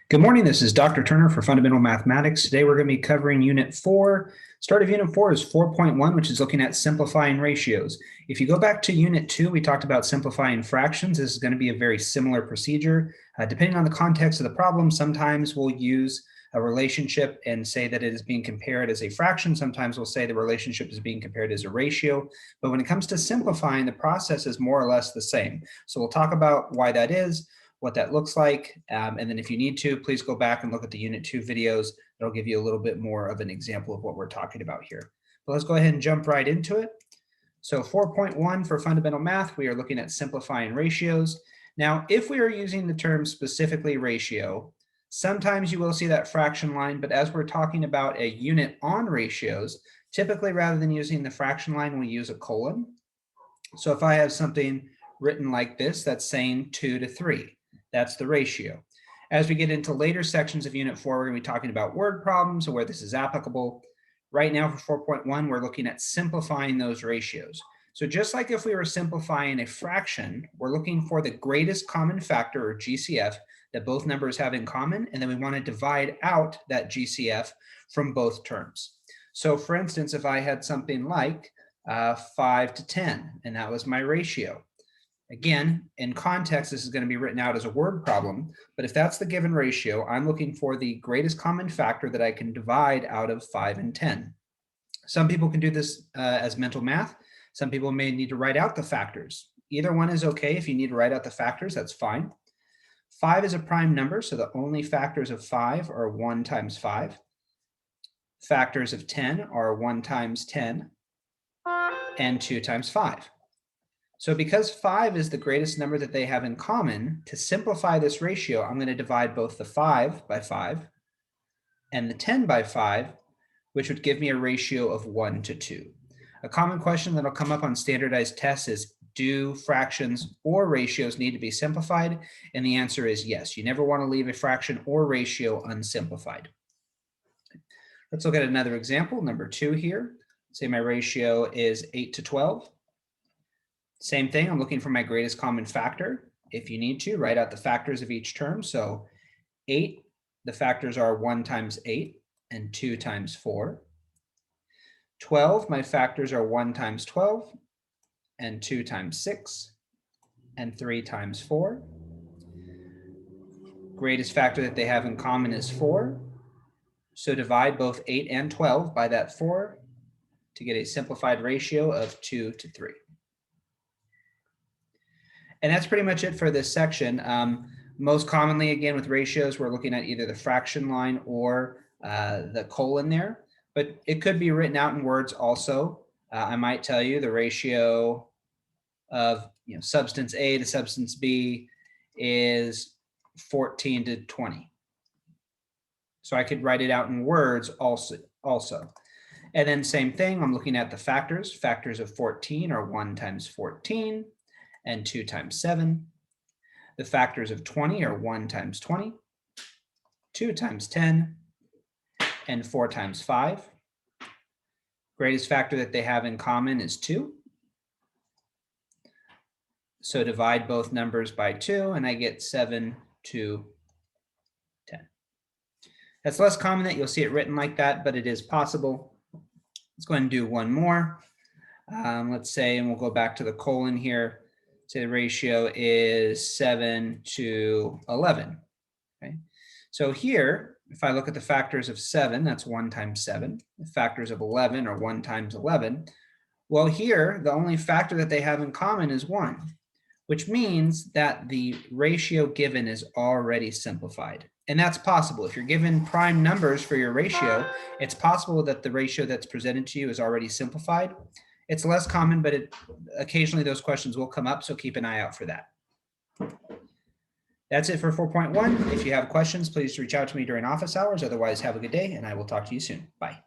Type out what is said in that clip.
Good morning, this is Dr. Turner for Fundamental Mathematics. Today we're going to be covering Unit 4. Start of Unit 4 is 4.1, which is looking at simplifying ratios. If you go back to Unit 2, we talked about simplifying fractions. This is going to be a very similar procedure. Depending on the context of the problem, sometimes we'll use a relationship and say that it is being compared as a fraction. Sometimes we'll say the relationship is being compared as a ratio. But when it comes to simplifying, the process is more or less the same. So we'll talk about why that is, what that looks like. And then if you need to, please go back and look at the Unit 2 videos. That'll give you a little bit more of an example of what we're talking about here. But let's go ahead and jump right into it. So 4.1 for fundamental math, we are looking at simplifying ratios. Now, if we are using the term specifically ratio, sometimes you will see that fraction line, but as we're talking about a unit on ratios, typically rather than using the fraction line, we use a colon. So if I have something written like this, that's saying 2 to 3. That's the ratio. As we get into later sections of Unit 4, we're going to be talking about word problems and where this is applicable. Right now for 4.1, we're looking at simplifying those ratios. So just like if we were simplifying a fraction, we're looking for the greatest common factor, or GCF, that both numbers have in common, and then we want to divide out that GCF from both terms. So for instance, if I had something like 5 to 10, and that was my ratio. Again, in context, this is going to be written out as a word problem, but if that's the given ratio, I'm looking for the greatest common factor that I can divide out of 5 and 10. Some people can do this as mental math. Some people may need to write out the factors. Either one is okay. If you need to write out the factors, that's fine. 5 is a prime number, so the only factors of 5 are 1 times 5. Factors of 10 are 1 times 10 and 2 times 5. So because 5 is the greatest number that they have in common, to simplify this ratio, I'm going to divide both the 5 by 5 and the 10 by 5, which would give me a ratio of 1 to 2. A common question that'll come up on standardized tests is, do fractions or ratios need to be simplified? And the answer is yes. You never want to leave a fraction or ratio unsimplified. Let's look at another example, number 2 here. Say my ratio is 8 to 12. Same thing, I'm looking for my greatest common factor. If you need to, write out the factors of each term. So 8, the factors are 1 times 8 and 2 times 4. 12, my factors are 1 times 12 and 2 times 6 and 3 times 4. Greatest factor that they have in common is 4. So divide both 8 and 12 by that 4 to get a simplified ratio of 2 to 3. And that's pretty much it for this section. Most commonly, again, with ratios, we're looking at either the fraction line or the colon there, but it could be written out in words also. I might tell you the ratio of substance A to substance B is 14 to 20. So I could write it out in words also. And then same thing, I'm looking at the factors. Factors of 14 are 1 times 14. And 2 times 7. The factors of 20 are 1 times 20, 2 times 10, and 4 times 5. Greatest factor that they have in common is 2. So divide both numbers by 2, and I get 7 to 10. That's less common that you'll see it written like that, but it is possible. Let's go ahead and do one more. Let's say, and we'll go back to the colon here. Say the ratio is 7 to 11. Okay. So here, if I look at the factors of 7, that's 1 times 7. The factors of 11 are 1 times 11. Well, here, the only factor that they have in common is 1, which means that the ratio given is already simplified. And that's possible. If you're given prime numbers for your ratio, it's possible that the ratio that's presented to you is already simplified. It's less common, but occasionally those questions will come up, so keep an eye out for that. That's it for 4.1. If you have questions, please reach out to me during office hours. Otherwise, have a good day, and I will talk to you soon. Bye.